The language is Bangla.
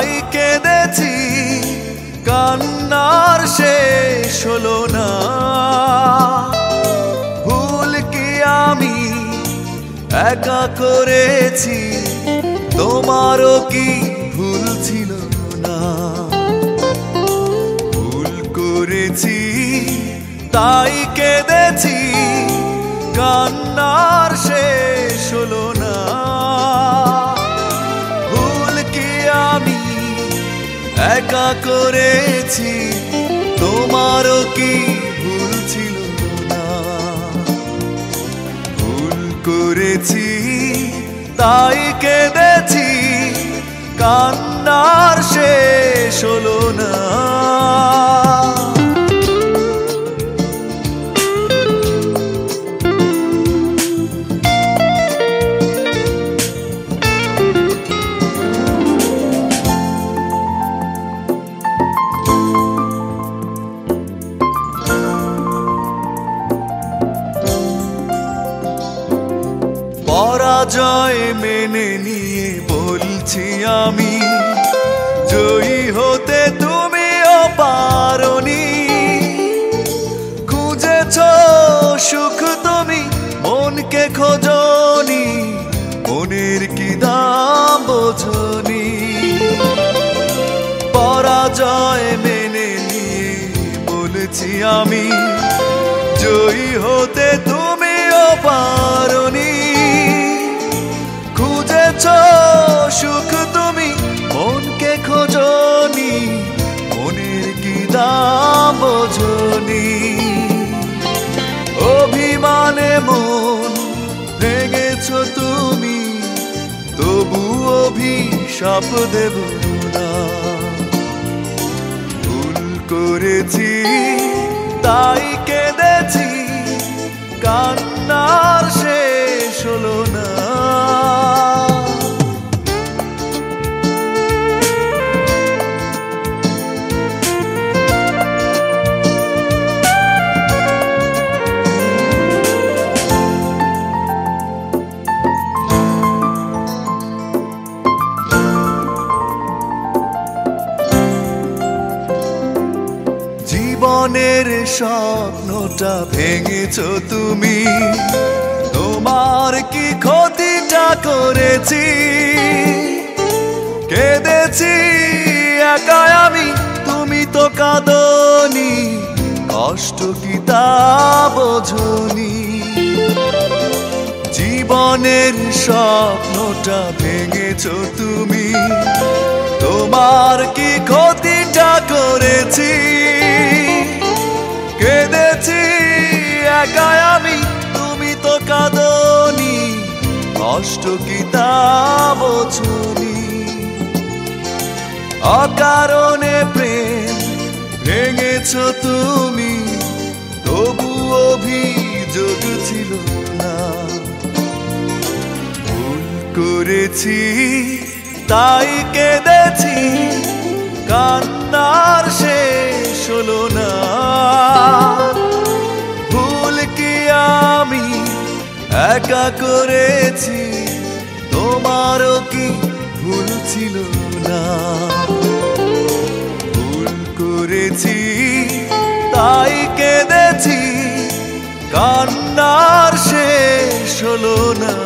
তাই কেঁদেছি, কান্নার শেষ হলো না। ভুল কি আমি একা করেছি, তোমারও কি ভুল ছিল না? ভুল করেছি তাই কেঁদেছি, কান্নার শেষ হলো না। ভুল কি আমি একা করেছি, তোমারও কি ভুল ছিল না? ভুল করেছি তাই কেঁদেছি, কান্নার শেষ হলো না। পরাজয় মেনে নিয়ে বলছি আমি, জয়ী হতে তুমিও পারোনি। খুঁজেছ সুখ তুমি, মনকে খোঁজনি, মনের কি দাম বোঝনি। পরাজয় মেনে নিয়ে বলছি আমি, জয়ী হতে তুমিও পারোনি। খুঁজেছ সুখ তুমি, মনকে খোঁজনি, মনের কি দাম বোঝনি। অভিমানে মন ভেঙেছ তুমি, তবু অভিশাপ দেব না। ভুল করেছি তাই কেঁদেছি, কান্নার শেষ হলো না। জীবনের স্বপ্নটা ভেঙেছ তুমি, তোমার কি ক্ষতিটা করেছি? কেঁদেছি একা আমি, তুমি তো কাঁদনি, কষ্ট কি তা বোঝনি। জীবনের স্বপ্নটা ভেঙেছ তুমি, তোমার কি ক্ষতিটা করেছি? কেঁদেছি একা আমি, তুমি তো কাঁদনি, কষ্ট কি তা বোঝনি। অকারণে প্রেম ভেঙেছ তুমি, তবু অভিযোগ ছিল না। ভুল করেছি তাই কেঁদেছি, কান্নার শেষ হলো না। ভুল কি আমি একা করেছি, তোমারও কি ভুল ছিল না? ভুল করেছি তাই কেঁদেছি, কান্নার শেষ হলো না।